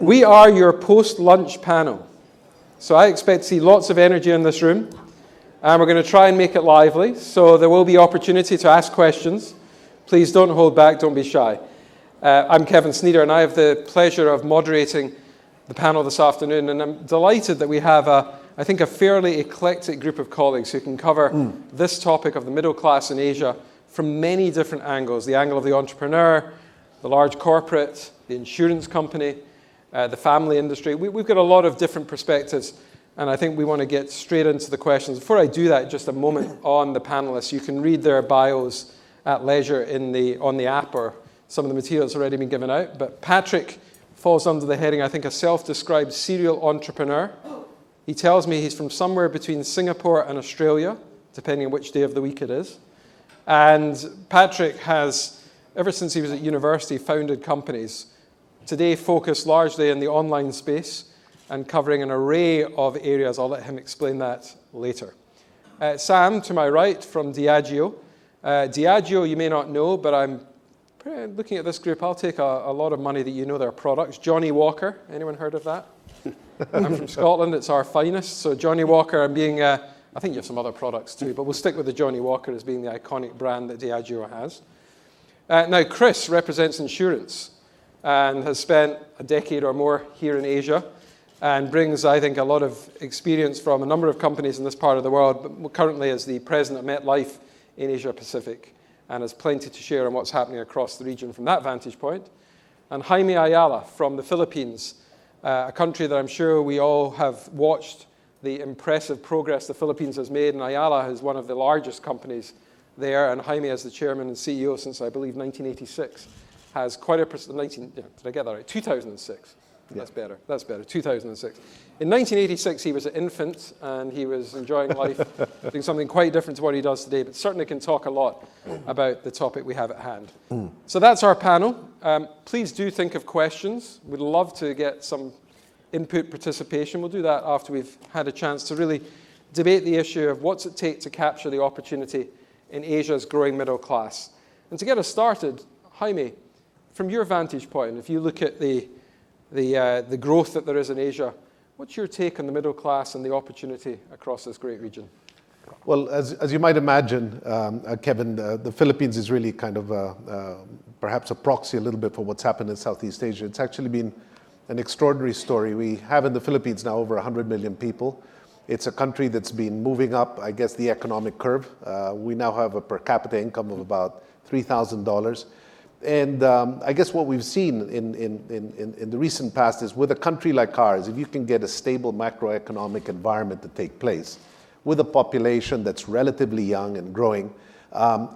We are your post-lunch panel. So I expect to see lots of energy in this room, and we're going to try and make it lively. So there will be opportunity to ask questions. Please don't hold back, don't be shy. I'm Kevin Sneeder, and I have the pleasure of moderating the panel this afternoon, and I'm delighted that we have, I think, a fairly eclectic group of colleagues who can cover this topic of the middle class in Asia from many different angles. The angle of the entrepreneur, the large corporate, the insurance company, the family industry. We've got a lot of different perspectives, and I think we want to get straight into the questions. Before I do that, just a moment on the panelists. You can read their bios at leisure on the app, or some of the materials already been given out. But Patrick falls under the heading, I think, a self-described serial entrepreneur. He tells me he's from somewhere between Singapore and Australia, depending on which day of the week it is. And Patrick has, ever since he was at university, founded companies, today focused largely in the online space and covering an array of areas. I'll let him explain that later. Sam, to my right, from Diageo. Diageo, you may not know, but I'm looking at this group, I'll take a lot of money that you know their products. Johnny Walker, anyone heard of that? I'm from Scotland, it's our finest. So Johnny Walker, I think you have some other products too, but we'll stick with the Johnny Walker as being the iconic brand that Diageo has. Now, Chris represents insurance and has spent a decade or more here in Asia and brings, I think, a lot of experience from a number of companies in this part of the world, but currently as the president of MetLife in Asia Pacific, and has plenty to share on what's happening across the region from that vantage point. And Jaime Ayala from the Philippines, a country that I'm sure we all have watched the impressive progress the Philippines has made, and Ayala is one of the largest companies there, and Jaime, as the chairman and CEO since, I believe, 1986, has quite a, did I get that right? 2006. Yeah. That's better, 2006. In 1986, he was an infant, and he was enjoying life, doing something quite different to what he does today, but certainly can talk a lot about the topic we have at hand. So that's our panel. Please do think of questions. We'd love to get some input participation. We'll do that after we've had a chance to really debate the issue of what's it take to capture the opportunity in Asia's growing middle class. And to get us started, Jaime, from your vantage point, if you look at the growth that there is in Asia, what's your take on the middle class and the opportunity across this great region? Well, as you might imagine, Kevin, the Philippines is really kind of perhaps a proxy a little bit for what's happened in Southeast Asia. It's actually been an extraordinary story. We have in the Philippines now over 100 million people. It's a country that's been moving up, I guess, the economic curve. We now have a per capita income of about $3,000. And I guess what we've seen in the recent past is with a country like ours, if you can get a stable macroeconomic environment to take place with a population that's relatively young and growing,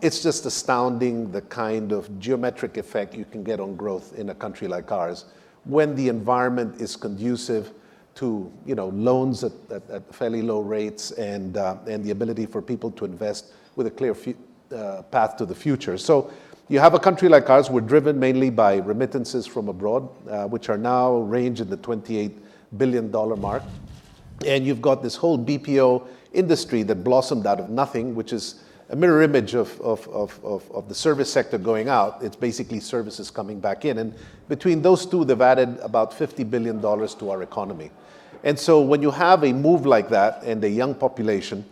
it's just astounding the kind of geometric effect you can get on growth in a country like ours when the environment is conducive to loans at fairly low rates and the ability for people to invest with a clear path to the future. So you have a country like ours, we're driven mainly by remittances from abroad, which are now range in the $28 billion mark. And you've got this whole BPO industry that blossomed out of nothing, which is a mirror image of the service sector going out. It's basically services coming back in. And between those two, they've added about $50 billion to our economy. And so when you have a move like that and a young population,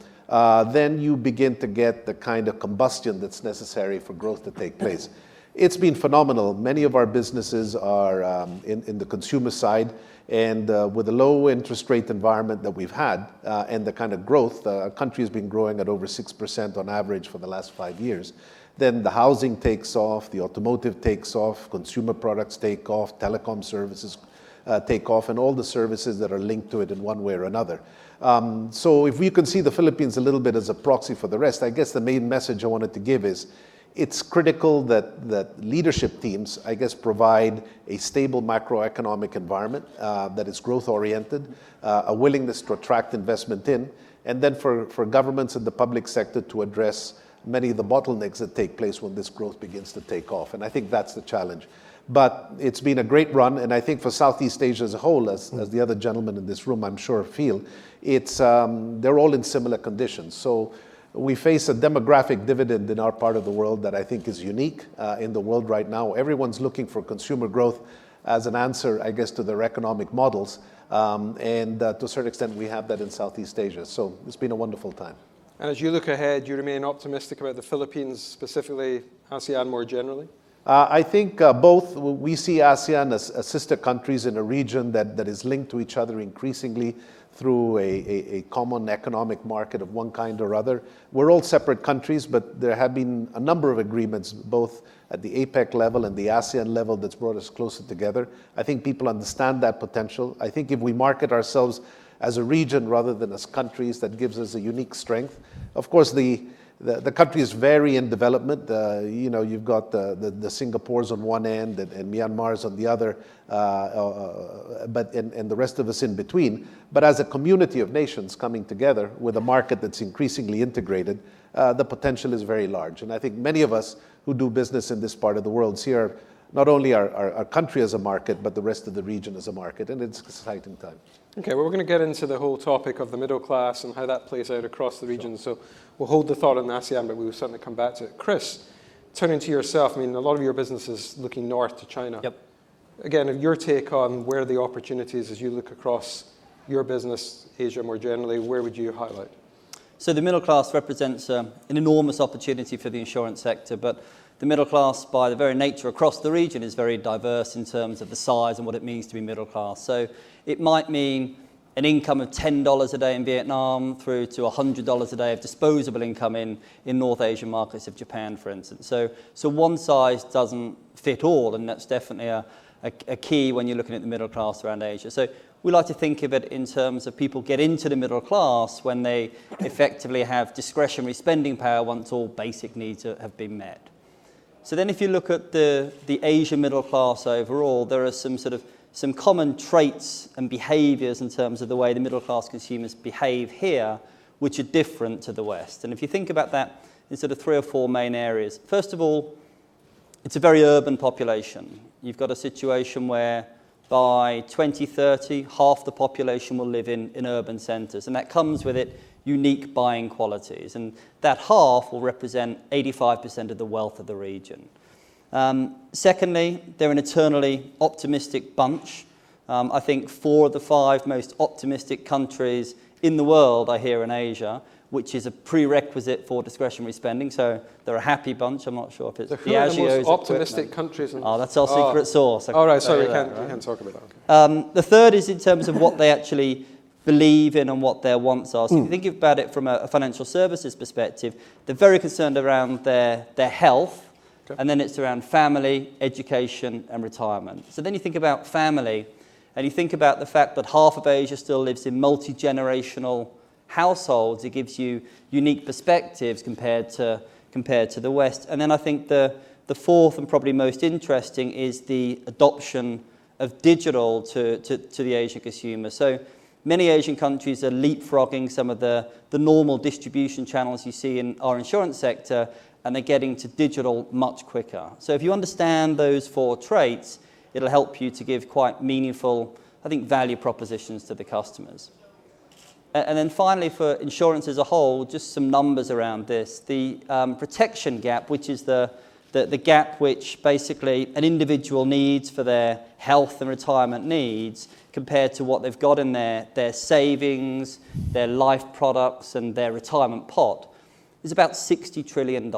then you begin to get the kind of combustion that's necessary for growth to take place. It's been phenomenal. Many of our businesses are in the consumer side, and with the low interest rate environment that we've had and the kind of growth, our country has been growing at over 6% on average for the last 5 years. Then the housing takes off, the automotive takes off, consumer products take off, telecom services take off, and all the services that are linked to it in one way or another. So if we can see the Philippines a little bit as a proxy for the rest, I guess the main message I wanted to give is it's critical that leadership teams, I guess, provide a stable macroeconomic environment that is growth-oriented, a willingness to attract investment in, and then for governments and the public sector to address many of the bottlenecks that take place when this growth begins to take off. And I think that's the challenge. But it's been a great run, and I think for Southeast Asia as a whole, as the other gentlemen in this room I'm sure feel, they're all in similar conditions. So we face a demographic dividend in our part of the world that I think is unique in the world right now. Everyone's looking for consumer growth. as an answer, I guess, to their economic models. And to a certain extent, we have that in Southeast Asia. So it's been a wonderful time. And as you look ahead, you remain optimistic about the Philippines, specifically ASEAN more generally? I think both. We see ASEAN as sister countries in a region that is linked to each other increasingly through a common economic market of one kind or other. We're all separate countries, but there have been a number of agreements, both at the APEC level and the ASEAN level, that's brought us closer together. I think people understand that potential. I think if we market ourselves as a region rather than as countries, that gives us a unique strength. Of course, the countries vary in development. You've got the Singapores on one end and Myanmar's on the other, and the rest of us in between. But as a community of nations coming together with a market that's increasingly integrated, the potential is very large. And I think many of us who do business in this part of the world see not only our country as a market, but the rest of the region as a market, and it's an exciting time. Okay, well, we're going to get into the whole topic of the middle class and how that plays out across the region. So we'll hold the thought on ASEAN, but we will certainly come back to it. Chris, turning to yourself, I mean, a lot of your business is looking north to China. Yep. Again, your take on where the opportunities as you look across your business, Asia more generally, where would you highlight? So the middle class represents an enormous opportunity for the insurance sector, but the middle class, by the very nature across the region, is very diverse in terms of the size and what it means to be middle class. So it might mean an income of $10 a day in Vietnam through to $100 a day of disposable income in North Asian markets of Japan, for instance. So one size doesn't fit all, and that's definitely a key when you're looking at the middle class around Asia. So we like to think of it in terms of people get into the middle class when they effectively have discretionary spending power once all basic needs have been met. So then if you look at the Asian middle class overall, there are some common traits and behaviors in terms of the way the middle class consumers behave here, which are different to the West. And if you think about that in sort of 3 or 4 main areas. First of all, it's a very urban population. You've got a situation where by 2030, half the population will live in urban centres, and that comes with it unique buying qualities. And that half will represent 85% of the wealth of the region. Secondly, they're an eternally optimistic bunch. I think 4 of the 5 most optimistic countries in the world are here in Asia, which is a prerequisite for discretionary spending. So they're a happy bunch. I'm not sure if it's so who are the most optimistic countries? That's our secret sauce. All right, sorry, we can't talk about that. Okay. The third is in terms of what they actually believe in and what their wants are. So if you think about it from a financial services perspective, they're very concerned around their health, okay. And then it's around family, education, and retirement. So then you think about family, and you think about the fact that half of Asia still lives in multi-generational households. It gives you unique perspectives compared to the West. And then I think the fourth and probably most interesting is the adoption of digital to the Asian consumer. So many Asian countries are leapfrogging some of the normal distribution channels you see in our insurance sector, and they're getting to digital much quicker. So if you understand those 4 traits, it'll help you to give quite meaningful, I think, value propositions to the customers. And then finally, for insurance as a whole, just some numbers around this. The protection gap, which is the gap which basically an individual needs for their health and retirement needs compared to what they've got in their savings, their life products, and their retirement pot, is about $60 trillion.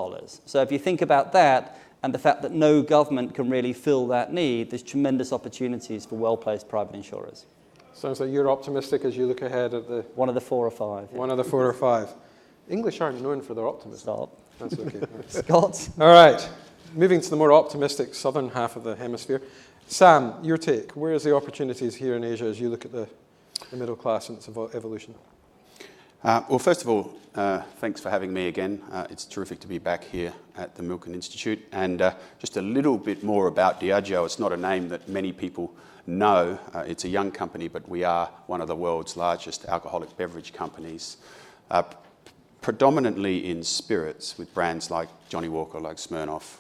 So if you think about that, and the fact that no government can really fill that need, there's tremendous opportunities for well-placed private insurers. Sounds like you're optimistic as you look ahead at the... One of the 4 or 5. Yeah. One of the 4 or 5. English aren't known for their optimism. Stop. That's okay. Scott. All right. Moving to the more optimistic southern half of the hemisphere. Sam, your take. Where is the opportunities here in Asia as you look at the middle class and its evolution? Well, first of all, thanks for having me again. It's terrific to be back here at the Milken Institute. And just a little bit more about Diageo. It's not a name that many people know. It's a young company, but we are one of the world's largest alcoholic beverage companies, predominantly in spirits with brands like Johnnie Walker, like Smirnoff,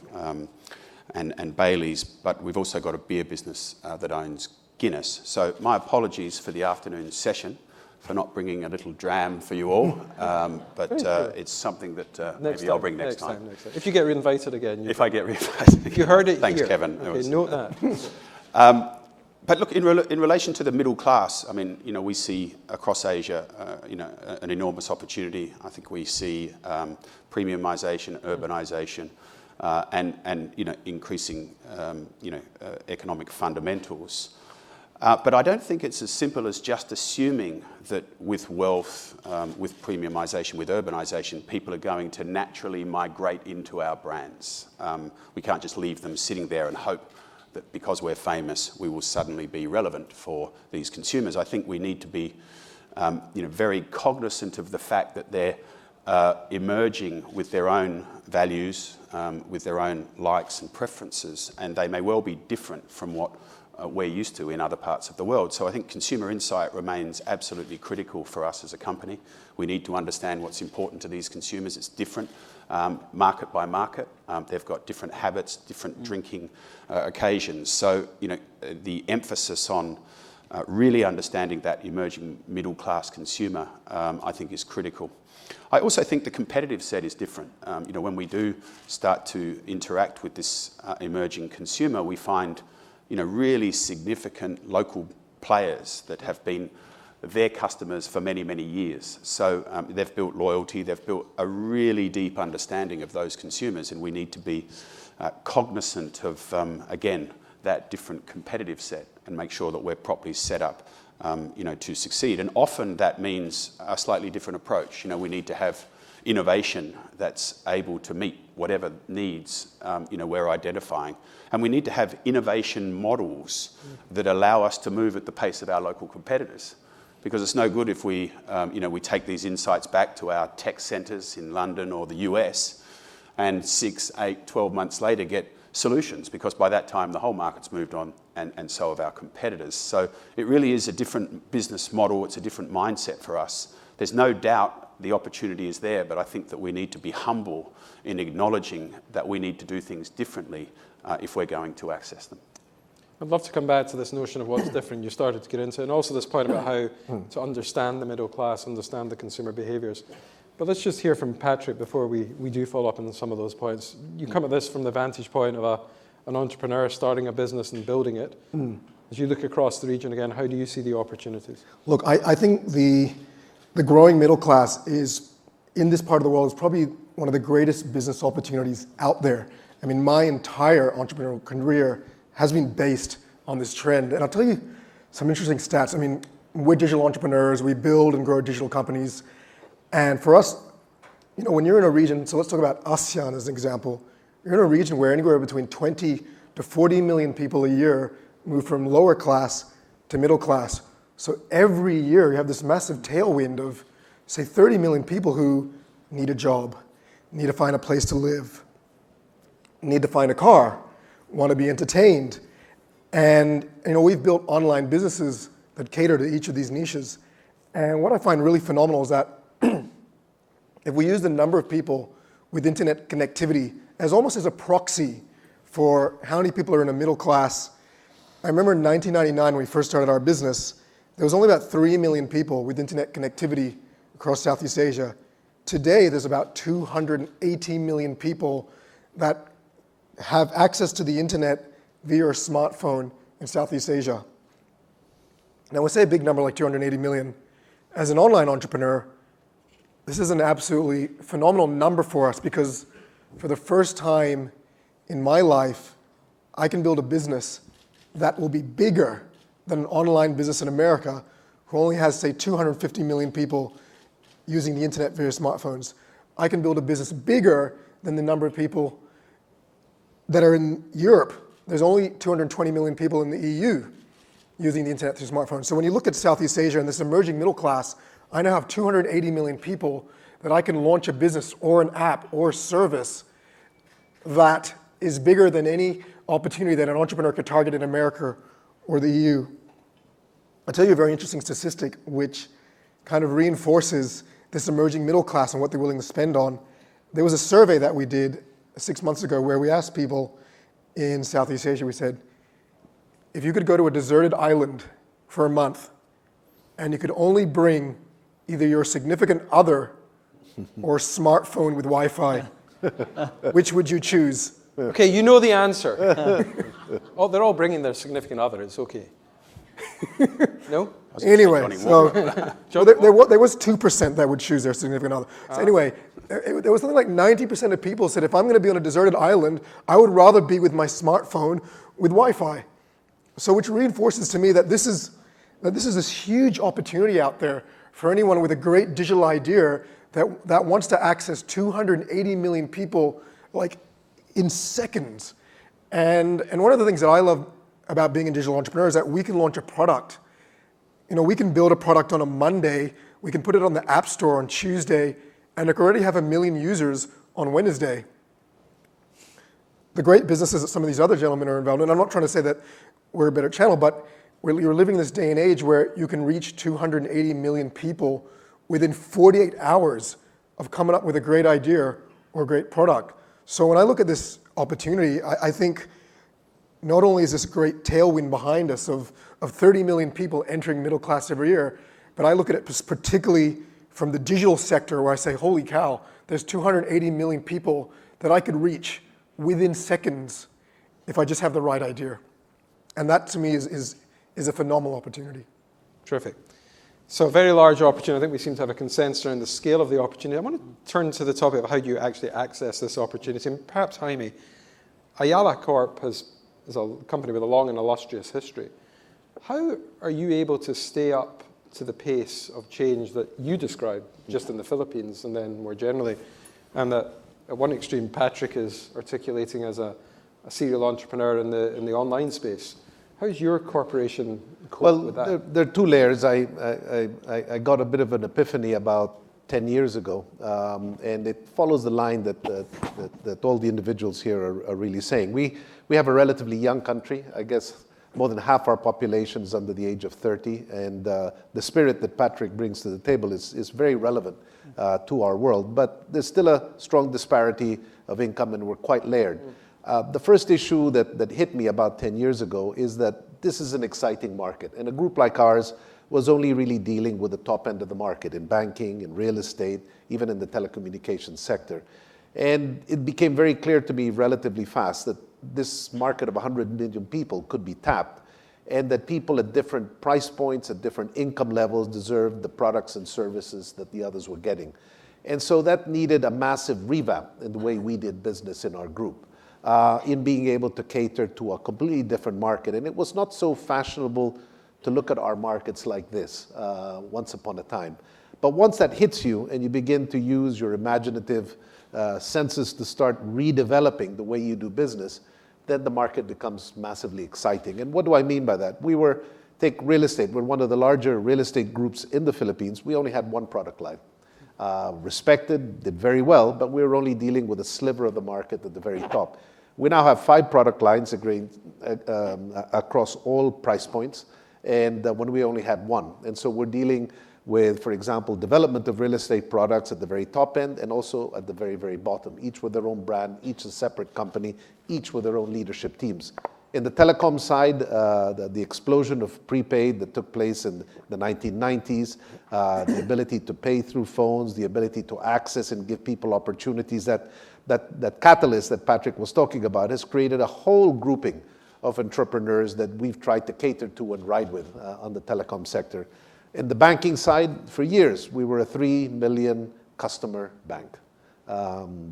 and Baileys. But we've also got a beer business that owns Guinness. So my apologies for the afternoon session, for not bringing a little dram for you all, but it's something that maybe I'll bring next time. If you get reinvited again. If I get reinvited again. You heard it Thanks, here. Kevin. Okay, note that. But look, in relation to the middle class, I mean, we see across Asia, an enormous opportunity. I think we see premiumization, urbanization, and increasing, economic fundamentals. But I don't think it's as simple as just assuming that with wealth, with premiumization, with urbanization, people are going to naturally migrate into our brands. We can't just leave them sitting there and hope that because we're famous, we will suddenly be relevant for these consumers. I think we need to be, very cognizant of the fact that they're emerging with their own values, with their own likes and preferences, and they may well be different from what we're used to in other parts of the world. So I think consumer insight remains absolutely critical for us as a company. We need to understand what's important to these consumers. It's different market by market. They've got different habits, different drinking occasions. So, the emphasis on really understanding that emerging middle class consumer, I think is critical. I also think the competitive set is different. When we do start to interact with this emerging consumer, we find really significant local players that have been their customers for many, many years. So they've built loyalty, they've built a really deep understanding of those consumers, and we need to be cognizant of, again, that different competitive set and make sure that we're properly set up, to succeed. And often that means a slightly different approach. We need to have innovation that's able to meet whatever needs we're identifying. And we need to have innovation models that allow us to move at the pace of our local competitors. Because it's no good if we take these insights back to our tech centres in London or the US and 6, 8, 12 months later get solutions, because by that time the whole market's moved on and so have our competitors. So it really is a different business model, it's a different mindset for us. There's no doubt the opportunity is there, but I think that we need to be humble in acknowledging that we need to do things differently if we're going to access them. I'd love to come back to this notion of what's different you started to get into, and also this point about how to understand the middle class, understand the consumer behaviours. But let's just hear from Patrick before we do follow up on some of those points. You come at this from the vantage point of an entrepreneur starting a business and building it. As you look across the region again, how do you see the opportunities? Look, I think the growing middle class is, in this part of the world, is probably one of the greatest business opportunities out there. I mean, my entire entrepreneurial career has been based on this trend. And I'll tell you some interesting stats. I mean, we're digital entrepreneurs, we build and grow digital companies. And for us, when you're in a region, so let's talk about ASEAN as an example, you're in a region where anywhere between 20 to 40 million people a year move from lower class to middle class. So every year you have this massive tailwind of, say, 30 million people who need a job, need to find a place to live, need to find a car, want to be entertained. And we've built online businesses that cater to each of these niches. And what I find really phenomenal is that if we use the number of people with internet connectivity as almost as a proxy for how many people are in a middle class. I remember in 1999 when we first started our business, there was only about 3 million people with internet connectivity across Southeast Asia. Today, there's about 280 million people that have access to the internet via a smartphone in Southeast Asia. Now, we say a big number like 280 million. As an online entrepreneur, this is an absolutely phenomenal number for us, because for the first time in my life, I can build a business that will be bigger than an online business in America, who only has, say, 250 million people using the internet via smartphones. I can build a business bigger than the number of people that are in Europe. There's only 220 million people in the EU using the internet through smartphones. So when you look at Southeast Asia and this emerging middle class, I now have 280 million people that I can launch a business or an app or service that is bigger than any opportunity that an entrepreneur could target in America or the EU. I'll tell you a very interesting statistic which kind of reinforces this emerging middle class and what they're willing to spend on. There was a survey that we did 6 months ago where we asked people in Southeast Asia, we said, if you could go to a deserted island for a month and you could only bring either your significant other or a smartphone with Wi-Fi, which would you choose? Okay, you know the answer. Oh, they're all bringing their significant other. It's okay. No? Anyway, Johnny so Johnny there was 2% that would choose their significant other. So anyway, there was something like 90% of people said, if I'm going to be on a deserted island, I would rather be with my smartphone with Wi-Fi. So which reinforces to me that this is this huge opportunity out there for anyone with a great digital idea that wants to access 280 million people like in seconds. And one of the things that I love about being a digital entrepreneur is that we can launch a product. You know, we can build a product on a Monday, we can put it on the App Store on Tuesday, and it can already have 1 million users on Wednesday. The great businesses that some of these other gentlemen are involved in, I'm not trying to say that we're a better channel, but you're living this day and age where you can reach 280 million people within 48 hours of coming up with a great idea or a great product. So when I look at this opportunity, I think not only is this a great tailwind behind us of 30 million people entering middle class every year, but I look at it particularly from the digital sector where I say, holy cow, there's 280 million people that I could reach within seconds if I just have the right idea. And that to me is a phenomenal opportunity. Terrific. So a very large opportunity. I think we seem to have a consensus around the scale of the opportunity. I want to turn to the topic of how do you actually access this opportunity. And perhaps, Jaime, Ayala Corp is a company with a long and illustrious history. How are you able to stay up to the pace of change that you described just in the Philippines and then more generally, and that at one extreme Patrick is articulating as a serial entrepreneur in the online space? How's your corporation cope with that? There are two layers. I got a bit of an epiphany about 10 years ago, and it follows the line that all the individuals here are really saying. We have a relatively young country. I guess more than half our population is under the age of 30, and the spirit that Patrick brings to the table is very relevant to our world. But there's still a strong disparity of income, and we're quite layered. The first issue that hit me about 10 years ago is that this is an exciting market, and a group like ours was only really dealing with the top end of the market in banking, in real estate, even in the telecommunications sector. And it became very clear to me relatively fast that this market of 100 million people could be tapped, and that people at different price points, at different income levels deserved the products and services that the others were getting. And so that needed a massive revamp in the way we did business in our group. In being able to cater to a completely different market. And it was not so fashionable to look at our markets like this once upon a time. But once that hits you and you begin to use your imaginative senses to start redeveloping the way you do business, then the market becomes massively exciting. And what do I mean by that? Take real estate. We're one of the larger real estate groups in the Philippines. We only had one product line. Respected, did very well, but we were only dealing with a sliver of the market at the very top. We now have 5 product lines across all price points, and when we only had 1. And so we're dealing with, for example, development of real estate products at the very top end and also at the very, very bottom, each with their own brand, each a separate company, each with their own leadership teams. In the telecom side, the explosion of prepaid that took place in the 1990s, the ability to pay through phones, the ability to access and give people opportunities, that catalyst that Patrick was talking about has created a whole grouping of entrepreneurs that we've tried to cater to and ride with on the telecom sector. In the banking side, for years, we were a 3 million customer bank.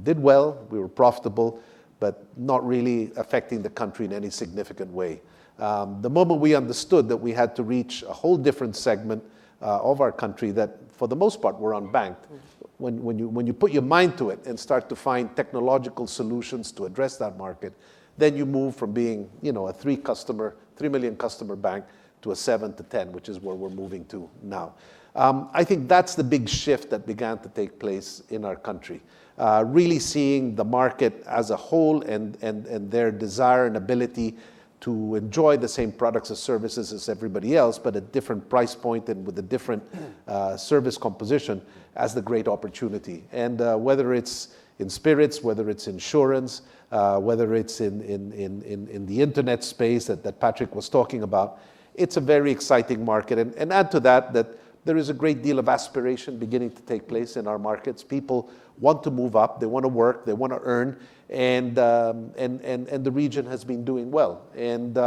Did well, we were profitable, but not really affecting the country in any significant way. The moment we understood that we had to reach a whole different segment of our country that, for the most part, were unbanked, when you put your mind to it and start to find technological solutions to address that market, then you move from being, a 3 million customer bank to a 7 to 10, which is where we're moving to now. I think that's the big shift that began to take place in our country. Really seeing the market as a whole and their desire and ability to enjoy the same products and services as everybody else, but at different price point and with a different service composition as the great opportunity. And whether it's in spirits, whether it's insurance, whether it's in the internet space that Patrick was talking about, it's a very exciting market. And add to that there is a great deal of aspiration beginning to take place in our markets. People want to move up, they want to work, they want to earn, and the region has been doing well. And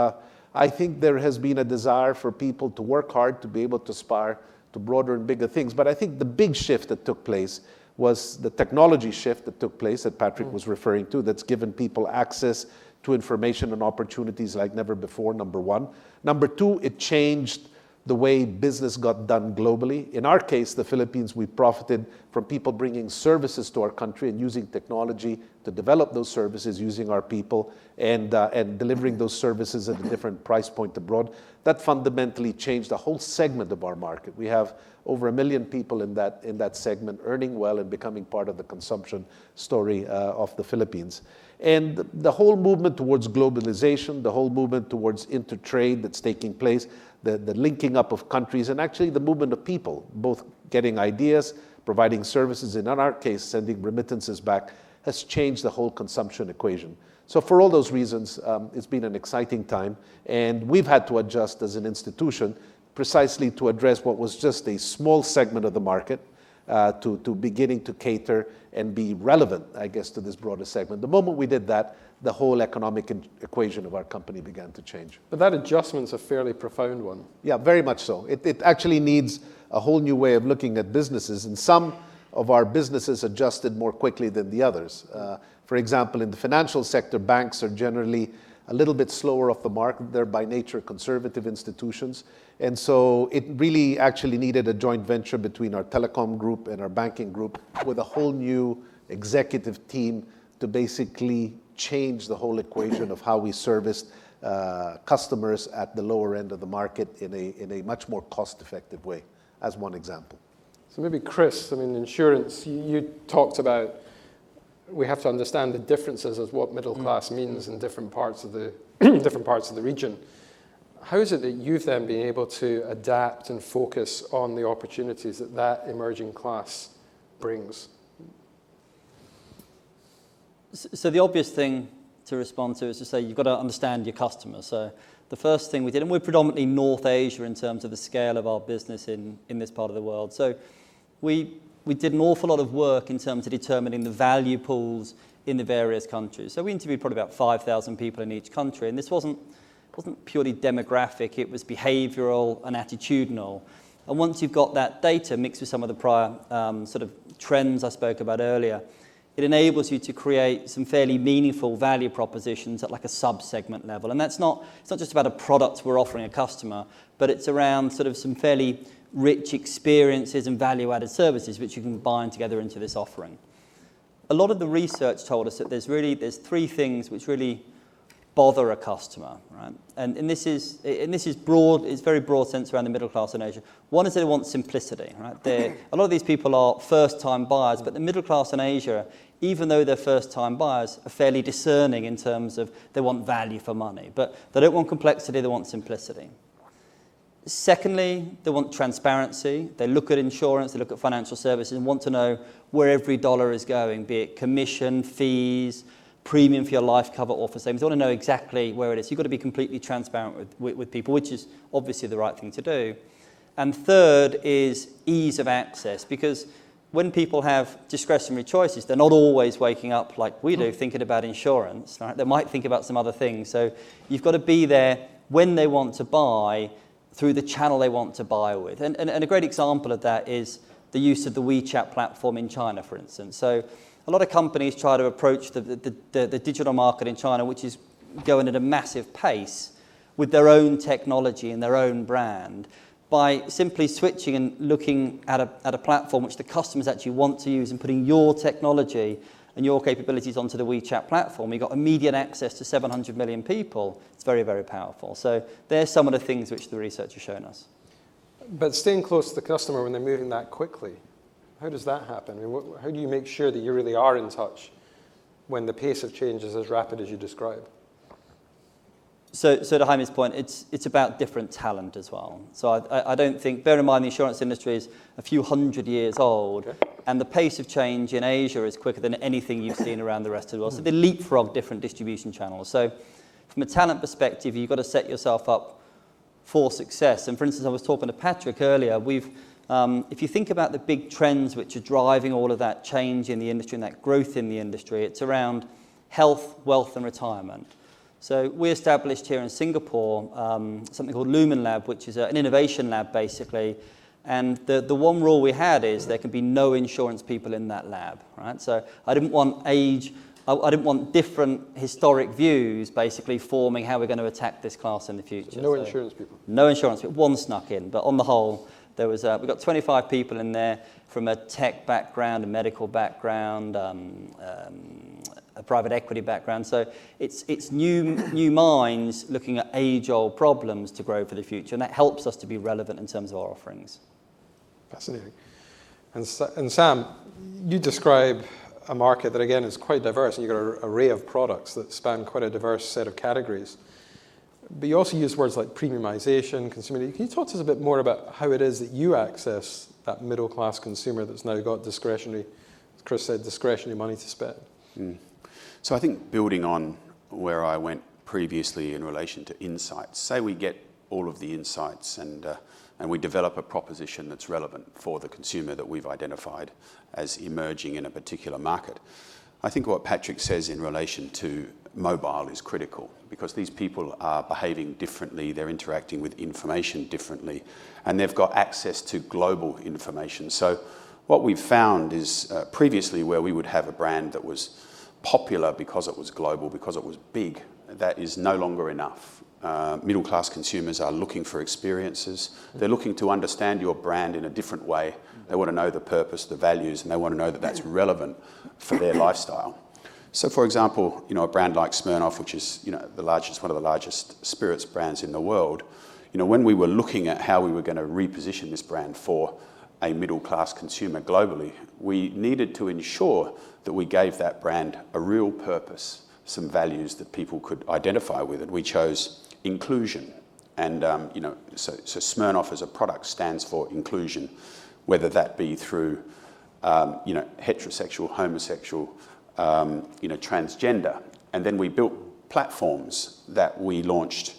I think there has been a desire for people to work hard, to be able to aspire to broader and bigger things. But I think the big shift that took place was the technology shift that took place that Patrick was referring to, that's given people access to information and opportunities like never before, number one. Number two, it changed the way business got done globally. In our case, the Philippines, we profited from people bringing services to our country and using technology to develop those services using our people and delivering those services at a different price point abroad. That fundamentally changed the whole segment of our market. We have over 1 million people in that segment earning well and becoming part of the consumption story of the Philippines. And the whole movement towards globalization, the whole movement towards intertrade that's taking place, the linking up of countries, and actually the movement of people, both getting ideas, providing services, and in our case, sending remittances back, has changed the whole consumption equation. So for all those reasons, it's been an exciting time, and we've had to adjust as an institution precisely to address what was just a small segment of the market, to beginning to cater and be relevant, I guess, to this broader segment. The moment we did that, the whole economic equation of our company began to change. But that adjustment's a fairly profound one. Yeah, very much so. It actually needs a whole new way of looking at businesses, and some of our businesses adjusted more quickly than the others. For example, in the financial sector, banks are generally a little bit slower off the mark. They're by nature conservative institutions. And so it really actually needed a joint venture between our telecom group and our banking group with a whole new executive team to basically change the whole equation of how we serviced customers at the lower end of the market in a much more cost-effective way, as one example. So maybe Chris, I mean, insurance, you talked about we have to understand the differences as what middle class means in different parts of the different parts of the region. How is it that you've then been able to adapt and focus on the opportunities that that emerging class brings? So the obvious thing to respond to is to say you've got to understand your customer. So the first thing we did, and we're predominantly North Asia in terms of the scale of our business in this part of the world. So we did an awful lot of work in terms of determining the value pools in the various countries. So we interviewed probably about 5,000 people in each country, and this wasn't purely demographic, it was behavioural and attitudinal. And once you've got that data mixed with some of the prior sort of trends I spoke about earlier, it enables you to create some fairly meaningful value propositions at like a sub-segment level. And it's not just about a product we're offering a customer, but it's around sort of some fairly rich experiences and value-added services which you can combine together into this offering. A lot of the research told us that there's three things which really bother a customer, right? And this is broad, it's very broad sense around the middle class in Asia. One is they want simplicity, right? A lot of these people are first-time buyers, but the middle class in Asia, even though they're first-time buyers, are fairly discerning in terms of they want value for money, but they don't want complexity, they want simplicity. Secondly, they want transparency. They look at insurance, they look at financial services and want to know where every dollar is going, be it commission, fees, premium for your life cover or for savings. They want to know exactly where it is. You've got to be completely transparent with people, which is obviously the right thing to do. And third is ease of access, because when people have discretionary choices, they're not always waking up like we do thinking about insurance, right? They might think about some other things. So you've got to be there when they want to buy, through the channel they want to buy with. And a great example of that is the use of the WeChat platform in China, for instance. So a lot of companies try to approach the digital market in China, which is going at a massive pace, with their own technology and their own brand, by simply switching and looking at a platform which the customers actually want to use and putting your technology and your capabilities onto the WeChat platform. You've got immediate access to 700 million people. It's very, very powerful. So there's some of the things which the research has shown us. But staying close to the customer when they're moving that quickly, how does that happen? I mean, how do you make sure that you really are in touch when the pace of change is as rapid as you describe? So to Jaime's point, it's about different talent as well. So I don't think, bear in mind the insurance industry is a few hundred years old, okay, and the pace of change in Asia is quicker than anything you've seen around the rest of the world. So they leapfrog different distribution channels. So from a talent perspective, you've got to set yourself up for success. And for instance, I was talking to Patrick earlier, we've If you think about the big trends which are driving all of that change in the industry and that growth in the industry, it's around health, wealth and retirement. So we established here in Singapore something called Lumen Lab, which is an innovation lab basically. And the one rule we had is there can be no insurance people in that lab, right? So I didn't want I didn't want different historic views basically forming how we're going to attack this class in the future. No insurance people. No insurance people. One snuck in, but on the whole, there was we got 25 people in there from a tech background, a medical background, a private equity background. So it's new minds looking at age-old problems to grow for the future, and that helps us to be relevant in terms of our offerings. Fascinating. And Sam, you describe a market that again is quite diverse, and you've got an array of products that span quite a diverse set of categories. But you also use words like premiumization, consumer. Can you talk to us a bit more about how it is that you access that middle class consumer that's now got discretionary, as Chris said, discretionary money to spend? So I think building on where I went previously in relation to insights, say we get all of the insights and we develop a proposition that's relevant for the consumer that we've identified as emerging in a particular market. I think what Patrick says in relation to mobile is critical because these people are behaving differently, they're interacting with information differently, and they've got access to global information. So what we've found is previously where we would have a brand that was popular because it was global, because it was big, that is no longer enough. Middle-class consumers are looking for experiences. They're looking to understand your brand in a different way. They want to know the purpose, the values, and they want to know that that's relevant for their lifestyle. So, for example, a brand like Smirnoff, which is one of the largest spirits brands in the world, when we were looking at how we were going to reposition this brand for a middle-class consumer globally, we needed to ensure that we gave that brand a real purpose, some values that people could identify with, and we chose inclusion. And so Smirnoff as a product stands for inclusion, whether that be through heterosexual, homosexual, transgender. And then we built platforms that we launched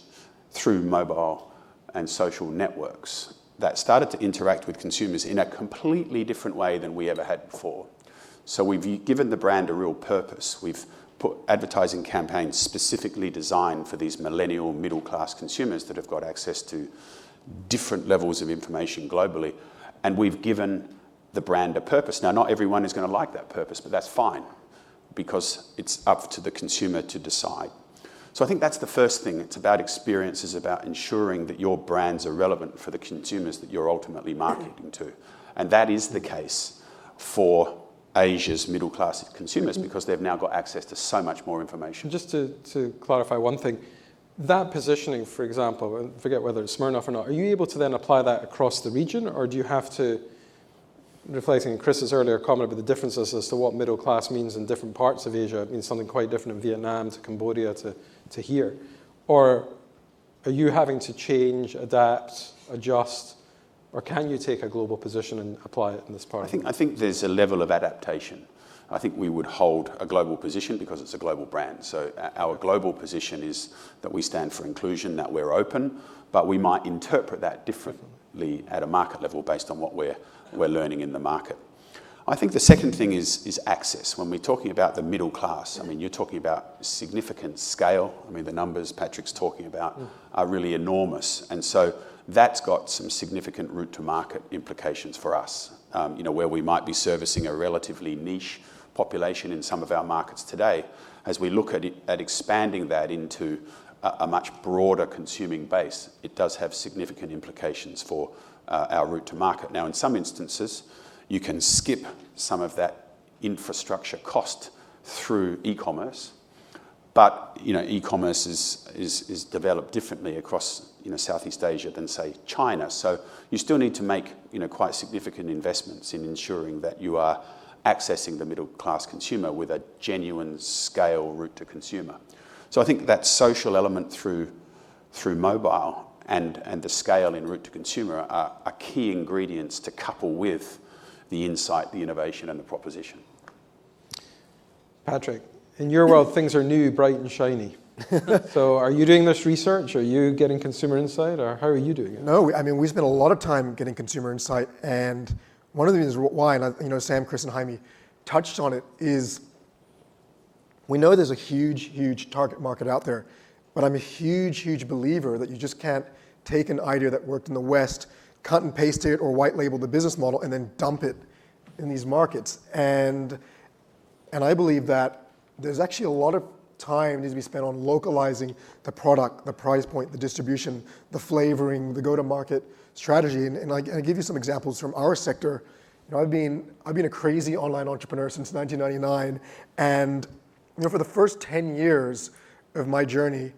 through mobile and social networks that started to interact with consumers in a completely different way than we ever had before. So we've given the brand a real purpose. We've put advertising campaigns specifically designed for these millennial middle-class consumers that have got access to different levels of information globally. And we've given the brand a purpose. Now, not everyone is going to like that purpose, but that's fine because it's up to the consumer to decide. So I think that's the first thing. It's about experience, it's about ensuring that your brands are relevant for the consumers that you're ultimately marketing to. And that is the case for Asia's middle-class consumers because they've now got access to so much more information. Just to clarify one thing, that positioning, for example, and forget whether it's Smirnoff or not, are you able to then apply that across the region, or do you have to, reflecting on Chris's earlier comment about the differences as to what middle class means in different parts of Asia, it means something quite different in Vietnam to Cambodia to here, or are you having to change, adapt, adjust, or can you take a global position and apply it in this part? I think there's a level of adaptation. I think we would hold a global position because it's a global brand. So our global position is that we stand for inclusion, that we're open, but we might interpret that differently at a market level based on what we're learning in the market. I think the second thing is access. When we're talking about the middle class, you're talking about significant scale. The numbers Patrick's talking about are really enormous. And so that's got some significant route to market implications for us. Where we might be servicing a relatively niche population in some of our markets today, as we look at expanding that into a much broader consuming base, it does have significant implications for our route to market. Now, in some instances, you can skip some of that infrastructure cost through e-commerce, but e-commerce is developed differently across Southeast Asia than, say, China. So you still need to make quite significant investments in ensuring that you are accessing the middle class consumer with a genuine scale route to consumer. So I think that social element through mobile and the scale in route to consumer are key ingredients to couple with the insight, the innovation, and the proposition. Patrick, in your world, things are new, bright, and shiny. So are you doing this research? Are you getting consumer insight, or how are you doing it? No, I mean, we spent a lot of time getting consumer insight, and one of the reasons why, and Sam, Chris, and Jaime touched on it, is we know there's a huge target market out there, but I'm a huge believer that you just can't take an idea that worked in the West, cut and paste it, or white label the business model, and then dump it in these markets. And I believe that there's actually a lot of time needs to be spent on localizing the product, the price point, the distribution, the flavoring, the go-to-market strategy. And I give you some examples from our sector. I've been a crazy online entrepreneur since 1999, and for the first 10 years of my journey,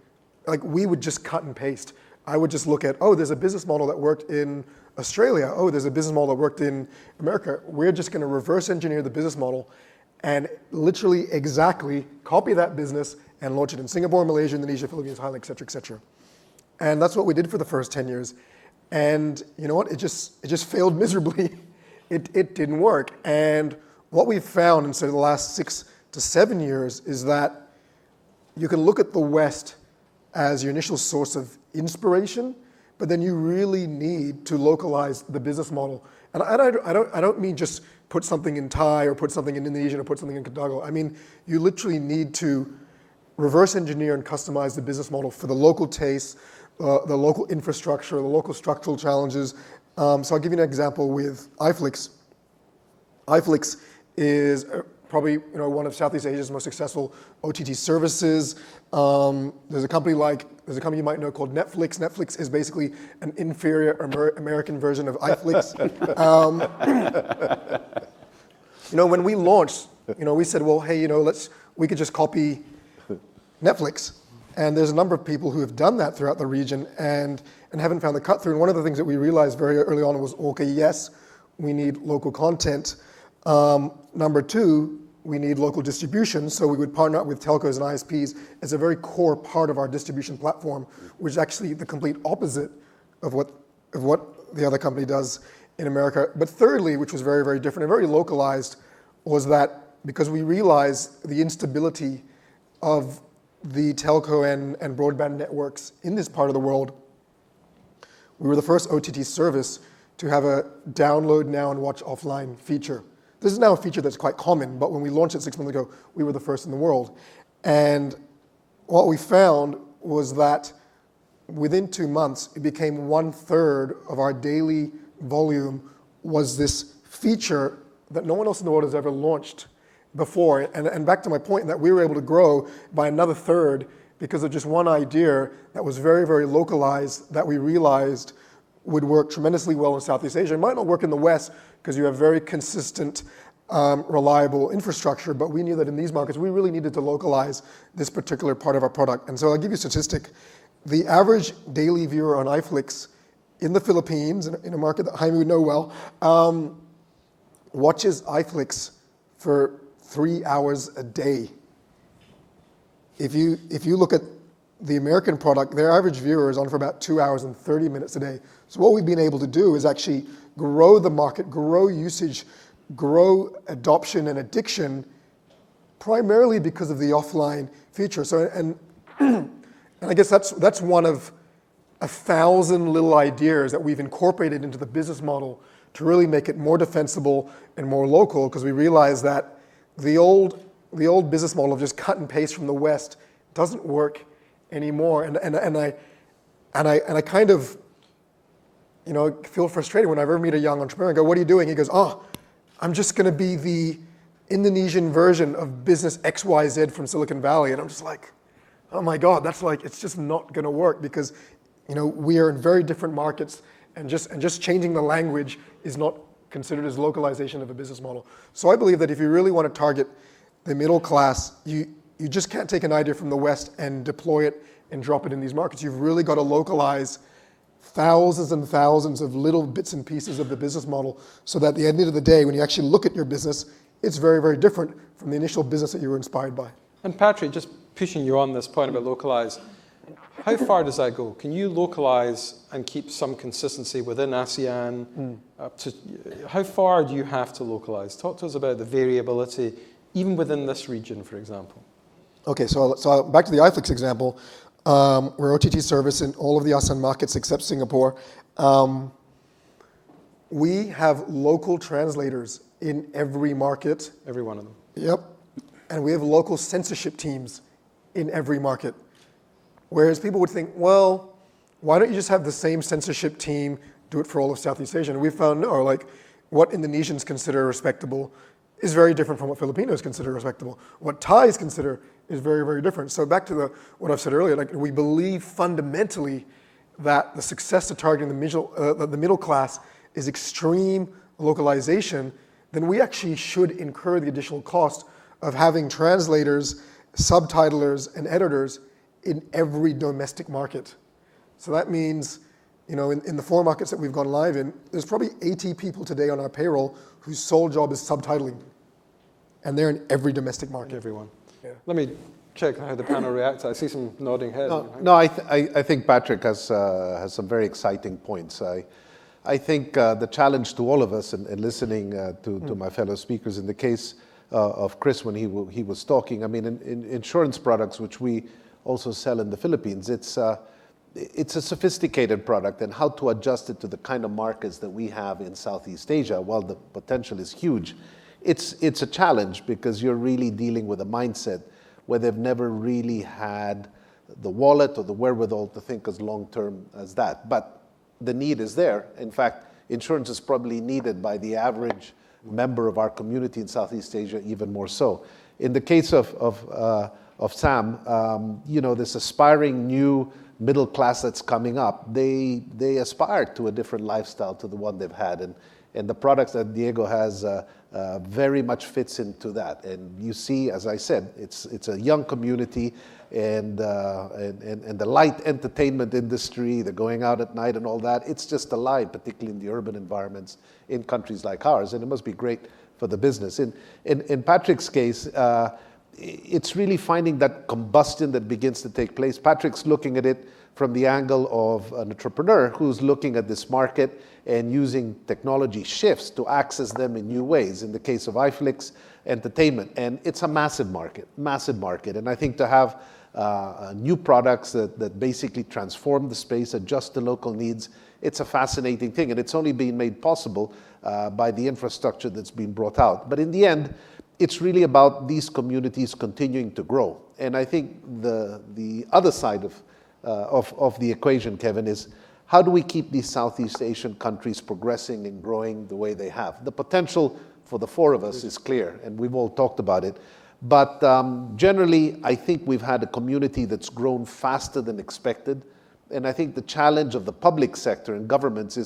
like, we would just cut and paste. I would just look at, oh, there's a business model that worked in Australia. Oh, there's a business model that worked in America. We're just going to reverse engineer the business model and literally exactly copy that business and launch it in Singapore, Malaysia, Indonesia, Philippines, Thailand, et cetera, et cetera. And that's what we did for the first 10 years. And you know what? It just failed miserably. It didn't work. And what we've found instead of the last 6 to 7 years is that you can look at the West as your initial source of inspiration, but then you really need to localize the business model. And I don't mean just put something in Thai or put something in Indonesian or put something in Kadago. I mean, you literally need to reverse engineer and customize the business model for the local tastes, the local infrastructure, the local structural challenges. So I'll give you an example with iFlix. iFlix is probably one of Southeast Asia's most successful OTT services. There's a company you might know called Netflix. Netflix is basically an inferior American version of iFlix. When we launched, we said, well, hey, we could just copy Netflix. And there's a number of people who have done that throughout the region and haven't found the cut through. And one of the things that we realized very early on was, okay, yes, we need local content. Number two, we need local distribution, so we would partner up with telcos and ISPs as a very core part of our distribution platform, which is actually the complete opposite of what the other company does in America. But thirdly, which was very, very different and very localized, was that because we realized the instability of the telco and broadband networks in this part of the world, we were the first OTT service to have a download now and watch offline feature. This is now a feature that's quite common, but when we launched it 6 months ago, we were the first in the world. And what we found was that within 2 months, it became 1/3 of our daily volume was this feature that no one else in the world has ever launched before. And back to my point that we were able to grow by another third because of just one idea that was very, very localized that we realized would work tremendously well in Southeast Asia. It might not work in the West because you have very consistent, reliable infrastructure, but we knew that in these markets, we really needed to localize this particular part of our product. And so I'll give you a statistic. The average daily viewer on iFlix in the Philippines, in a market that Jaime would know well, watches iFlix for 3 hours a day. If you look at the American product, their average viewer is on for about 2 hours and 30 minutes a day. So what we've been able to do is actually grow the market, grow usage, grow adoption and addiction, primarily because of the offline feature. So and I guess that's one of 1,000 little ideas that we've incorporated into the business model to really make it more defensible and more local, because we realize that the old business model of just cut and paste from the West doesn't work anymore. And I kind of feel frustrated when I ever meet a young entrepreneur and go, what are you doing? He goes, I'm just going to be the Indonesian version of business XYZ from Silicon Valley. And I'm just like, oh my God, it's just not going to work, because we are in very different markets, and just changing the language is not considered as localization of a business model. So I believe that if you really want to target the middle class, you just can't take an idea from the West and deploy it and drop it in these markets. You've really got to localize thousands and thousands of little bits and pieces of the business model, so that at the end of the day, when you actually look at your business, it's very, very different from the initial business that you were inspired by. And Patrick, just pushing you on this point about localize, how far does that go? Can you localize and keep some consistency within ASEAN? How far do you have to localize? Talk to us about the variability, even within this region, for example. Okay, so back to the iFlix example. We're OTT service in all of the ASEAN markets except Singapore. We have local translators in every market. Every one of them. Yep. And we have local censorship teams in every market. Whereas people would think, well, why don't you just have the same censorship team do it for all of Southeast Asia? And we found, no, like what Indonesians consider respectable is very different from what Filipinos consider respectable. What Thais consider is very, very different. So back to what I've said earlier, like we believe fundamentally that the success of targeting the middle class is extreme localization, then we actually should incur the additional cost of having translators, subtitlers, and editors in every domestic market. So that means, you know, in the 4 markets that we've gone live in, there's probably 80 people today on our payroll whose sole job is subtitling. And they're in every domestic market. Everyone. Yeah. Let me check how the panel reacts. I see some nodding heads. No, I think Patrick has some very exciting points. I think the challenge to all of us, and listening to my fellow speakers, in the case of Chris when he was talking, I mean, in insurance products, which we also sell in the Philippines, it's a sophisticated product, and how to adjust it to the kind of markets that we have in Southeast Asia, while the potential is huge, it's a challenge because you're really dealing with a mindset where they've never really had the wallet or the wherewithal to think as long-term as that. But the need is there. In fact, insurance is probably needed by the average member of our community in Southeast Asia, even more so. In the case of Sam, you know, this aspiring new middle class that's coming up, they aspire to a different lifestyle to the one they've had, and the products that Diego has very much fits into that. And you see, as I said, it's a young community, and the light entertainment industry, the going out at night and all that, it's just alive, particularly in the urban environments in countries like ours, and it must be great for the business. In Patrick's case, it's really finding that combustion that begins to take place. Patrick's looking at it from the angle of an entrepreneur who's looking at this market and using technology shifts to access them in new ways. In the case of iFlix Entertainment, and it's a massive market. And I think to have new products that basically transform the space, adjust to local needs, it's a fascinating thing, and it's only been made possible by the infrastructure that's been brought out. But in the end, it's really about these communities continuing to grow. And I think the other side of the equation, Kevin, is how do we keep these Southeast Asian countries progressing and growing the way they have? The potential for the 4 of us is clear, and we've all talked about it. But generally, I think we've had a community that's grown faster than expected. And I think the challenge of the public sector and governments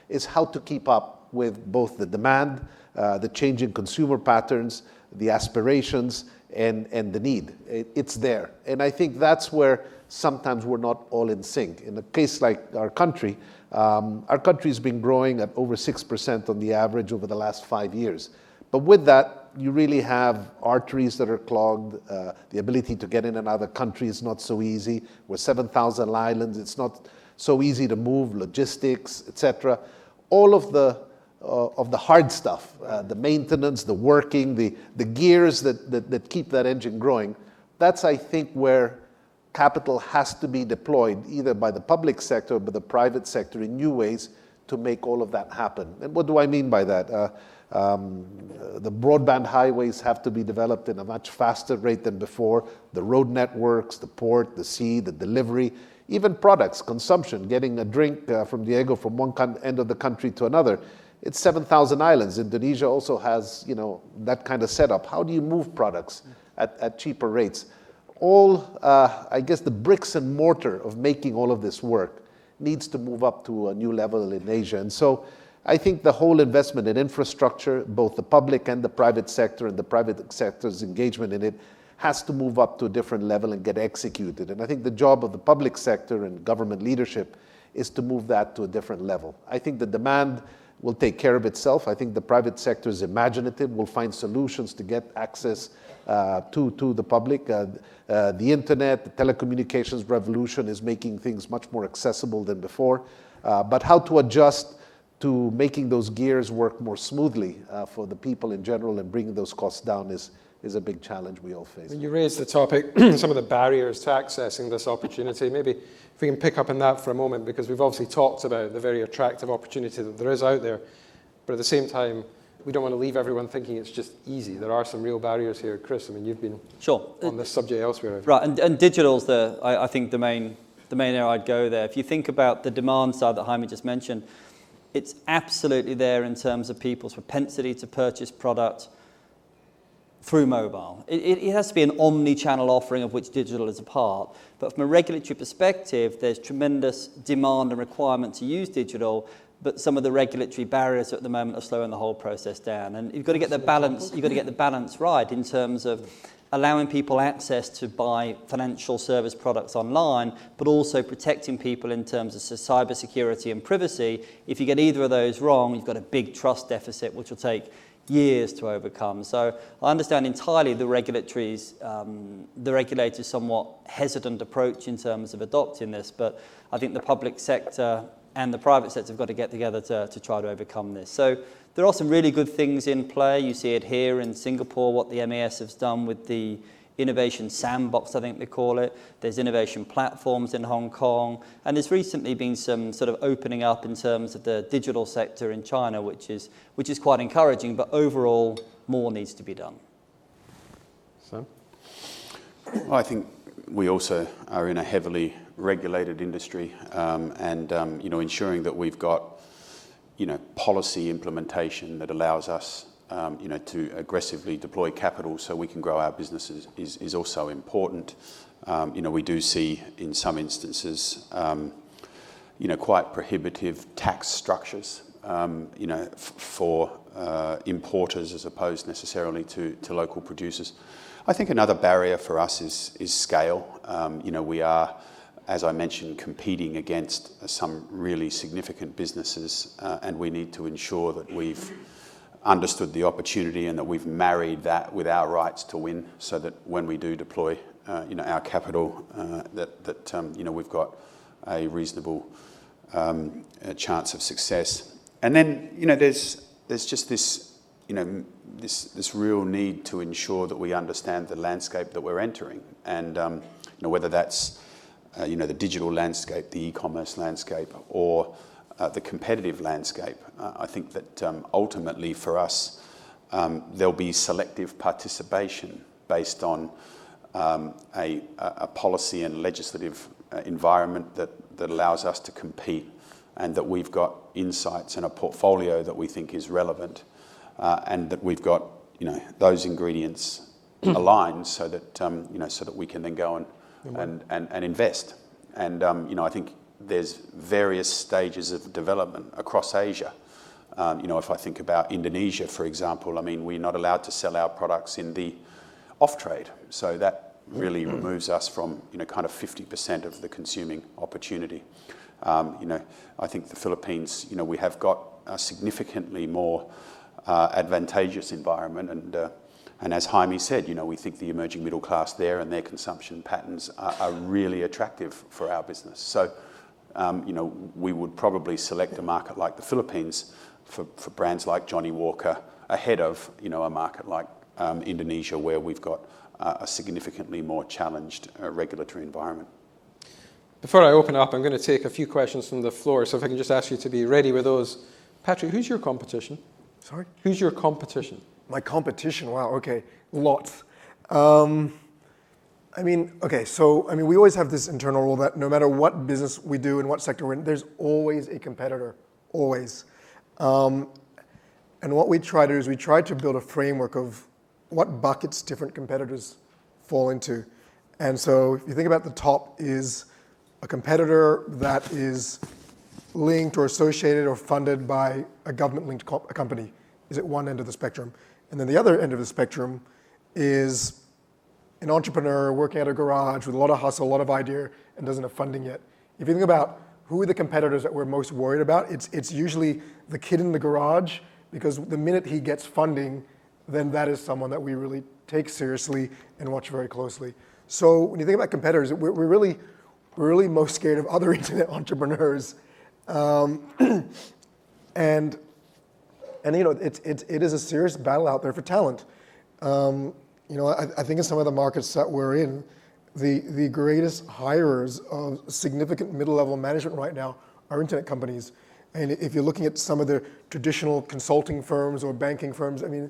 is how to keep up with both the demand, the changing consumer patterns, the aspirations, and the need. It's there. And I think that's where sometimes we're not all in sync. In a case like our country's been growing at over 6% on the average over the last 5 years. But with that, you really have arteries that are clogged. The ability to get in and out of the country is not so easy. We're 7,000 islands. It's not so easy to move, logistics, etc. All of the hard stuff, the maintenance, the working, the gears that keep that engine growing, that's, I think, where capital has to be deployed, either by the public sector or by the private sector in new ways to make all of that happen. And what do I mean by that? The broadband highways have to be developed in a much faster rate than before. The road networks, the port, the sea, the delivery, even products, consumption, getting a drink from Diego from one end of the country to another. It's 7,000 islands. Indonesia also has, you know, that kind of setup. How do you move products at cheaper rates? All, I guess, the bricks and mortar of making all of this work needs to move up to a new level in Asia. And so I think the whole investment in infrastructure, both the public and the private sector, and the private sector's engagement in it, has to move up to a different level and get executed. And I think the job of the public sector and government leadership is to move that to a different level. I think the demand will take care of itself. I think the private sector is imaginative, will find solutions to get access to the public. The internet, the telecommunications revolution is making things much more accessible than before. But how to adjust to making those gears work more smoothly for the people in general and bringing those costs down is is a big challenge we all face. When you raised the topic, some of the barriers to accessing this opportunity, maybe if we can pick up on that for a moment, because we've obviously talked about the very attractive opportunity that there is out there, but at the same time, we don't want to leave everyone thinking it's just easy. There are some real barriers here. Chris, I mean, you've been on this subject elsewhere. Right, and digital's I think the main area I'd go there. If you think about the demand side that Jaime just mentioned, it's absolutely there in terms of people's propensity to purchase product through mobile. It has to be an omni-channel offering of which digital is a part. But from a regulatory perspective, there's tremendous demand and requirement to use digital, but some of the regulatory barriers at the moment are slowing the whole process down. And you've got to get the balance. You've got to get the balance right in terms of allowing people access to buy financial service products online, but also protecting people in terms of cyber security and privacy. If you get either of those wrong, you've got a big trust deficit, which will take years to overcome. So I understand entirely the regulators' somewhat hesitant approach in terms of adopting this, but I think the public sector and the private sector have got to get together to try to overcome this. So there are some really good things in play. You see it here in Singapore, what the MAS has done with the innovation sandbox, I think they call it. There's innovation platforms in Hong Kong. And there's recently been some sort of opening up in terms of the digital sector in China, which is quite encouraging, but overall, more needs to be done. So? Well, I think we also are in a heavily regulated industry, and ensuring that we've got policy implementation that allows us to aggressively deploy capital so we can grow our businesses is also important. We do see in some instances quite prohibitive tax structures for importers as opposed necessarily to local producers. I think another barrier for us is scale. We are, as I mentioned, competing against some really significant businesses, and we need to ensure that we've understood the opportunity and that we've married that with our rights to win, so that when we do deploy, our capital, we've got a reasonable chance of success. And then, there's just this. This real need to ensure that we understand the landscape that we're entering, and whether that's the digital landscape, the e-commerce landscape, or the competitive landscape. I think that ultimately for us, there'll be selective participation based on a policy and legislative environment that allows us to compete, and that we've got insights and a portfolio that we think is relevant. And that we've got, those ingredients aligned so that we can then go and invest. And I think there's various stages of development across Asia. If I think about Indonesia, for example, we're not allowed to sell our products in the off-trade, so that really removes us from kind of 50% of the consuming opportunity. I think the Philippines, we have got a significantly more advantageous environment, and as Jaime said, we think the emerging middle class there and their consumption patterns are really attractive for our business. So, we would probably select a market like the Philippines for brands like Johnny Walker ahead of a market like Indonesia, where we've got a significantly more challenged regulatory environment. Before I open up, I'm going to take a few questions from the floor, so if I can just ask you to be ready with those. Patrick, who's your competition? Sorry? Who's your competition? My competition, wow, okay, lots. We always have this internal rule that no matter what business we do and what sector we're in, there's always a competitor, always. And what we try to do is we try to build a framework of what buckets different competitors fall into. And so if you think about the top is a competitor that is linked or associated or funded by a government-linked company is at one end of the spectrum. And then the other end of the spectrum is an entrepreneur working at a garage with a lot of hustle, a lot of idea, and doesn't have funding yet. If you think about who are the competitors that we're most worried about, it's usually the kid in the garage, because the minute he gets funding, then that is someone that we really take seriously and watch very closely. So when you think about competitors, we're really most scared of other internet entrepreneurs. It is a serious battle out there for talent. I think in some of the markets that we're in, the greatest hirers of significant middle-level management right now are internet companies. And if you're looking at some of the traditional consulting firms or banking firms, I mean,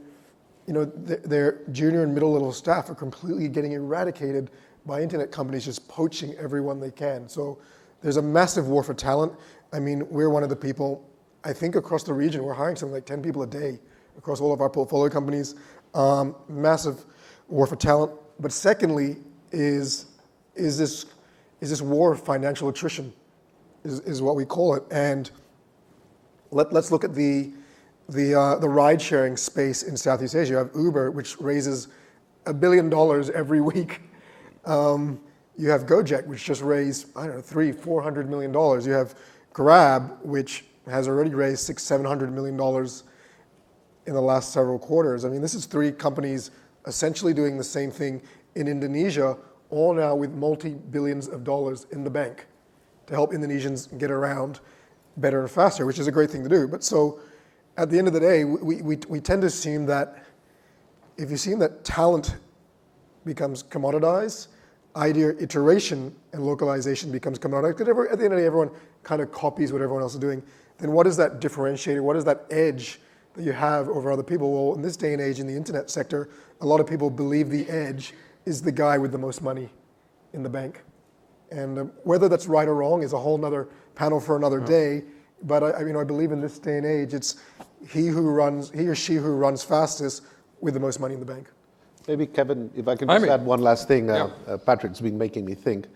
their junior and middle-level staff are completely getting eradicated by internet companies just poaching everyone they can. So there's a massive war for talent. I mean, we're one of the people, I think across the region, we're hiring something like 10 people a day across all of our portfolio companies. Massive war for talent. But secondly, is this war of financial attrition, is what we call it. And let's look at the ride-sharing space in Southeast Asia. You have Uber, which raises $1 billion every week. You have Gojek, which just raised, $300-400 million. You have Grab, which has already raised $600-700 million in the last several quarters. I mean, this is 3 companies essentially doing the same thing in Indonesia, all now with multi-billions of dollars in the bank to help Indonesians get around better and faster, which is a great thing to do. But so at the end of the day, we tend to assume that if you assume that talent becomes commoditized, idea iteration and localization becomes commoditized, because at the end of the day, everyone kind of copies what everyone else is doing, then what is that differentiator? What is that edge that you have over other people? Well, in this day and age in the internet sector, a lot of people believe the edge is the guy with the most money in the bank. And whether that's right or wrong is a whole nother panel for another day. But I believe in this day and age, it's he or she who runs fastest with the most money in the bank. Maybe, Kevin, if I can just add one last thing. Patrick's been making me think.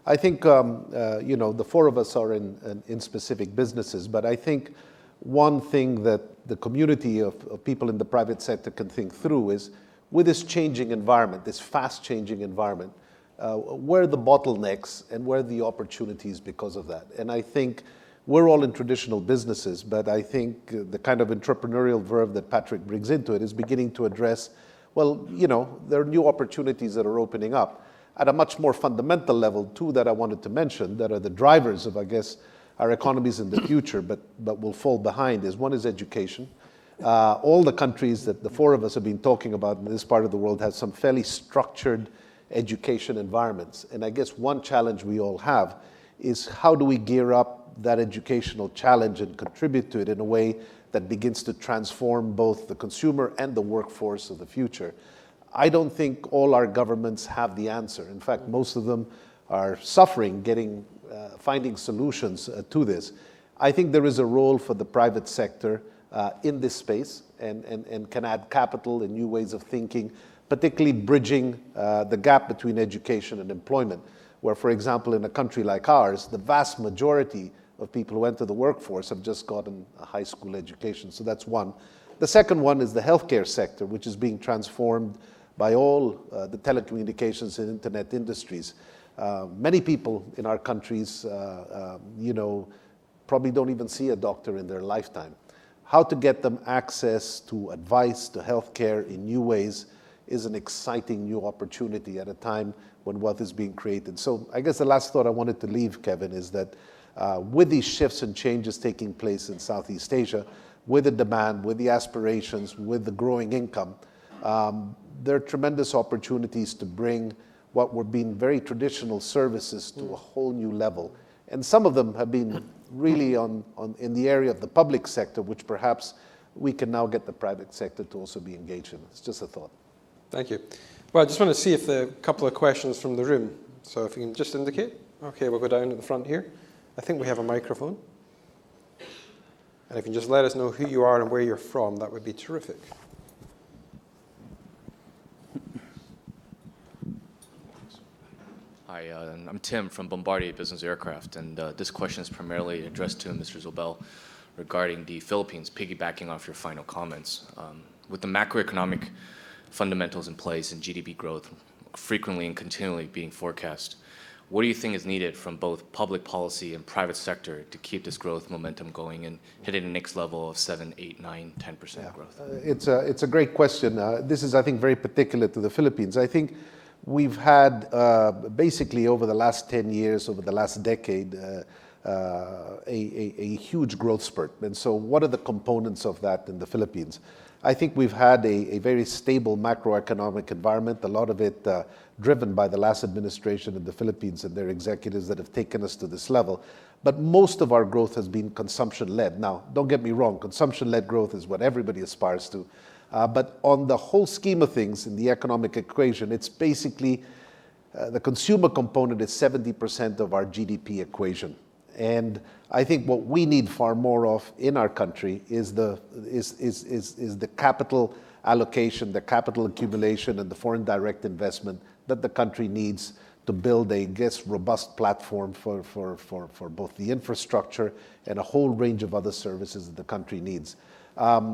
I think, the 4 of us are in specific businesses, but I think one thing that the community of people in the private sector can think through is, with this changing environment, this fast-changing environment, where are the bottlenecks and where are the opportunities because of that? And I think we're all in traditional businesses, but I think the kind of entrepreneurial verve that Patrick brings into it is beginning to address, there are new opportunities that are opening up at a much more fundamental level, 2 that I wanted to mention that are the drivers of, I guess, our economies in the future, but will fall behind is, one is education. All the countries that the 4 of us have been talking about in this part of the world have some fairly structured education environments. And I guess one challenge we all have is, how do we gear up that educational challenge and contribute to it in a way that begins to transform both the consumer and the workforce of the future? I don't think all our governments have the answer. In fact, most of them are suffering finding solutions to this. I think there is a role for the private sector in this space and can add capital and new ways of thinking, particularly bridging the gap between education and employment, where, for example, in a country like ours, the vast majority of people who enter the workforce have just gotten a high school education. So that's one. The second one is the healthcare sector, which is being transformed by all the telecommunications and internet industries. Many people in our countries, probably don't even see a doctor in their lifetime. How to get them access to advice, to healthcare in new ways is an exciting new opportunity at a time when wealth is being created. So I guess the last thought I wanted to leave, Kevin, is that with these shifts and changes taking place in Southeast Asia, with the demand, with the aspirations, with the growing income, there are tremendous opportunities to bring what were being very traditional services to a whole new level. And some of them have been really in the area of the public sector, which perhaps we can now get the private sector to also be engaged in. It's just a thought. Thank you. Well, I just want to see if there are a couple of questions from the room. So if you can just indicate. Okay, we'll go down to the front here. I think we have a microphone. And if you can just let us know who you are and where you're from, that would be terrific. Hi, I'm Tim from Bombardier Business Aircraft, and this question is primarily addressed to Mr. Zobel regarding the Philippines, piggybacking off your final comments. With the macroeconomic fundamentals in place and GDP growth frequently and continually being forecast, what do you think is needed from both public policy and private sector to keep this growth momentum going and hitting the next level of 7, 8, 9, 10% growth? It's a great question. This is, I think, very particular to the Philippines. I think we've had basically over the last 10 years, over the last decade, a huge growth spurt. And so what are the components of that in the Philippines? I think we've had a very stable macroeconomic environment, a lot of it driven by the last administration in the Philippines and their executives that have taken us to this level. But most of our growth has been consumption-led. Now, don't get me wrong, consumption-led growth is what everybody aspires to. But on the whole scheme of things in the economic equation, it's basically the consumer component is 70% of our GDP equation. And I think what we need far more of in our country is the capital allocation, the capital accumulation, and the foreign direct investment that the country needs to build a, robust platform for both the infrastructure and a whole range of other services that the country needs.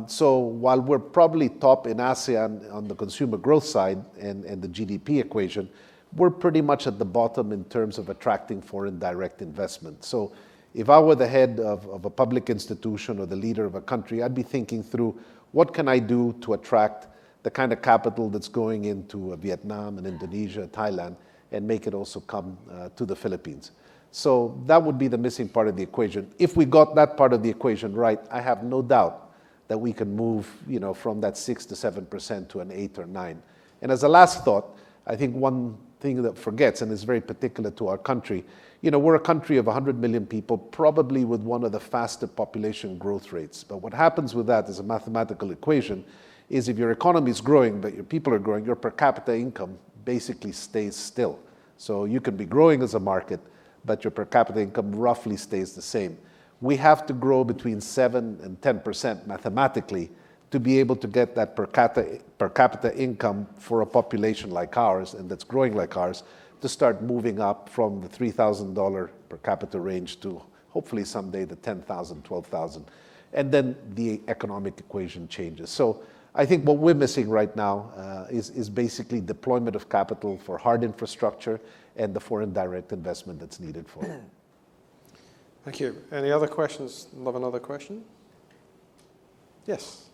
So while we're probably top in ASEAN on the consumer growth side and the GDP equation, we're pretty much at the bottom in terms of attracting foreign direct investment. So if I were the head of a public institution or the leader of a country, I'd be thinking through what can I do to attract the kind of capital that's going into Vietnam and Indonesia, Thailand, and make it also come to the Philippines. So that would be the missing part of the equation. If we got that part of the equation right, I have no doubt that we can move, from that 6 to 7% to an 8 or 9. And as a last thought, I think one thing that forgets, and is very particular to our country, we're a country of 100 million people, probably with one of the faster population growth rates. But what happens with that is a mathematical equation, is if your economy is growing, but your people are growing, your per capita income basically stays still. So you can be growing as a market, but your per capita income roughly stays the same. We have to grow between 7 and 10% mathematically to be able to get that per capita income for a population like ours, and that's growing like ours, to start moving up from the $3,000 per capita range to hopefully someday the $10,000, $12,000. And then the economic equation changes. So I think what we're missing right now is basically deployment of capital for hard infrastructure and the foreign direct investment that's needed for it. Thank you. Any other questions? Love another question? Yes.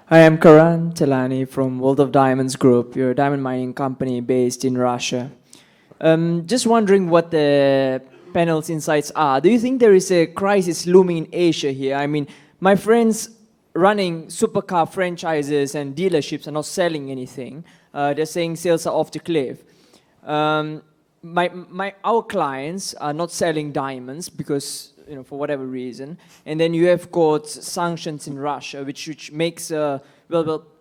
Hi, I'm Karan Telani from World of Diamonds Group. You're a diamond mining company based in Russia. Just wondering what the panel's insights are. Do you think there is a crisis looming in Asia here? I mean, my friends running supercar franchises and dealerships are not selling anything. They're saying sales are off the cliff. Our clients are not selling diamonds because, for whatever reason. And then you have got sanctions in Russia, which makes,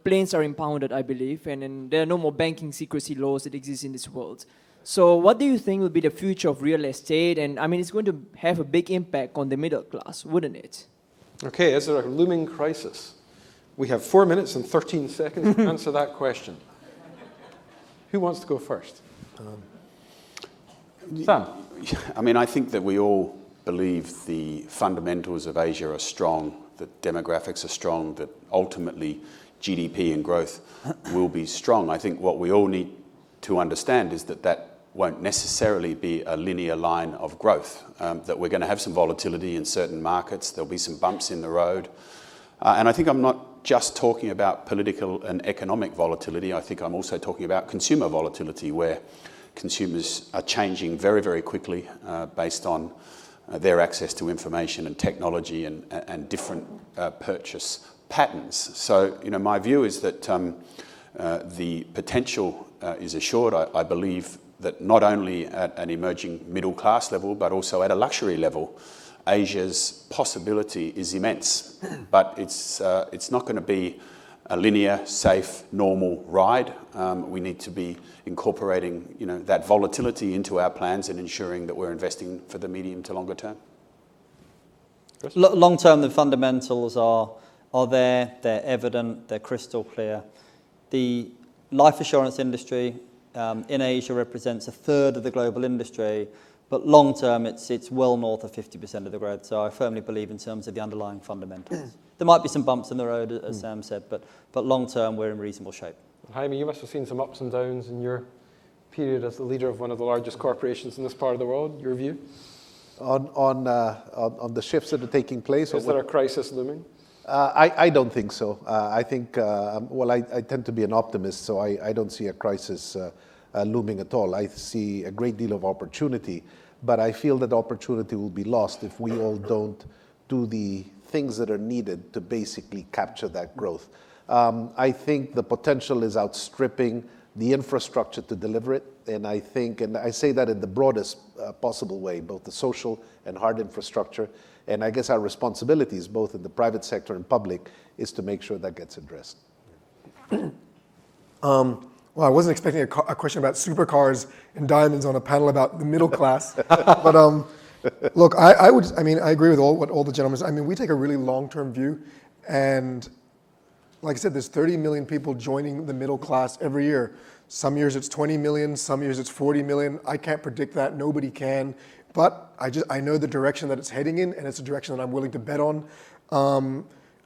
planes are impounded, I believe, and then there are no more banking secrecy laws that exist in this world. So what do you think will be the future of real estate? And I mean, it's going to have a big impact on the middle class, wouldn't it? Okay, is there a looming crisis? We have 4 minutes and 13 seconds to answer that question. Who wants to go first? Sam? I mean, I think that we all believe the fundamentals of Asia are strong, that demographics are strong, that ultimately GDP and growth will be strong. I think what we all need to understand is that won't necessarily be a linear line of growth, that we're going to have some volatility in certain markets, there'll be some bumps in the road. And I think I'm not just talking about political and economic volatility, I think I'm also talking about consumer volatility, where consumers are changing very, very quickly based on their access to information and technology and different purchase patterns. So, my view is that the potential is assured. I believe that not only at an emerging middle class level, but also at a luxury level, Asia's possibility is immense. But it's not going to be a linear, safe, normal ride. We need to be incorporating, that volatility into our plans and ensuring that we're investing for the medium to longer term. Long term, the fundamentals are there, they're evident, they're crystal clear. The life assurance industry in Asia represents a third of the global industry, but long term, it's well north of 50% of the growth. So I firmly believe in terms of the underlying fundamentals. There might be some bumps in the road, as Sam said, but long term, we're in reasonable shape. Jaime, you must have seen some ups and downs in your period as the leader of one of the largest corporations in this part of the world. Your view? On the shifts that are taking place? Is there a crisis looming? I don't think so. I think, I tend to be an optimist, so I don't see a crisis looming at all. I see a great deal of opportunity, but I feel that opportunity will be lost if we all don't do the things that are needed to basically capture that growth. I think the potential is outstripping the infrastructure to deliver it, and I think, and I say that in the broadest possible way, both the social and hard infrastructure, and I guess our responsibilities, both in the private sector and public, is to make sure that gets addressed. Well, I wasn't expecting a question about supercars and diamonds on a panel about the middle class. But look, I agree with what all the gentlemen said. I mean, we take a really long-term view, and like I said, there's 30 million people joining the middle class every year. Some years it's 20 million, some years it's 40 million. I can't predict that, nobody can. But I know the direction that it's heading in, and it's a direction that I'm willing to bet on.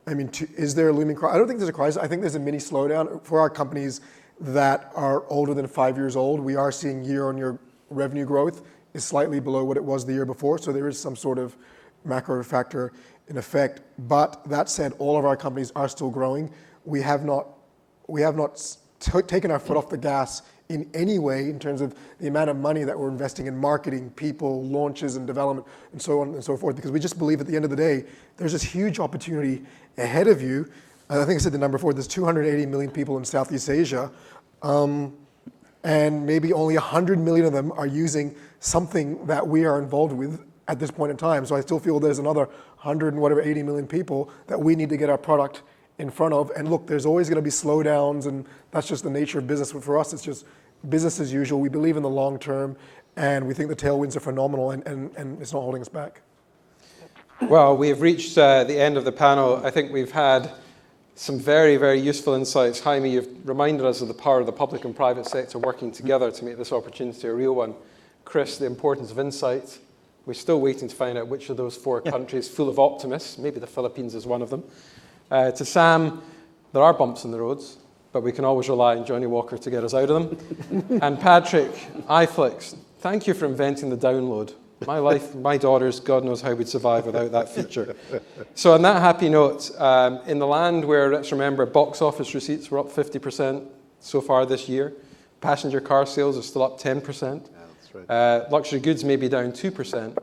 Is there a looming crisis? I don't think there's a crisis. I think there's a mini slowdown for our companies that are older than 5 years old. We are seeing year-on-year revenue growth is slightly below what it was the year before, so there is some sort of macro factor in effect. But that said, all of our companies are still growing. We have not taken our foot off the gas in any way in terms of the amount of money that we're investing in marketing, people, launches and development, and so on and so forth, because we just believe at the end of the day, there's this huge opportunity ahead of you. I think I said the number before, there's 280 million people in Southeast Asia, and maybe only 100 million of them are using something that we are involved with at this point in time. So I still feel there's another 80 million people that we need to get our product in front of. And look, there's always going to be slowdowns, and that's just the nature of business. But for us, it's just business as usual. We believe in the long term, and we think the tailwinds are phenomenal, and it's not holding us back. Well, we have reached the end of the panel. I think we've had some very, very useful insights. Jaime, you've reminded us of the power of the public and private sector working together to make this opportunity a real one. Chris, the importance of insight. We're still waiting to find out which of those 4 countries full of optimists, maybe the Philippines is one of them. To Sam, there are bumps in the roads, but we can always rely on Johnny Walker to get us out of them. And Patrick, iFlix, thank you for inventing the download. My life, my daughters, God knows how we'd survive without that feature. So on that happy note, in the land where, let's remember, box office receipts were up 50% so far this year, passenger car sales are still up 10%. That's right. Luxury goods may be down 2%,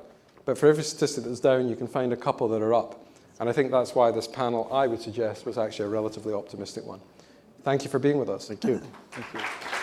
but for every statistic that's down, you can find a couple that are up. And I think that's why this panel, I would suggest, was actually a relatively optimistic one. Thank you for being with us. Thank you. Thank you.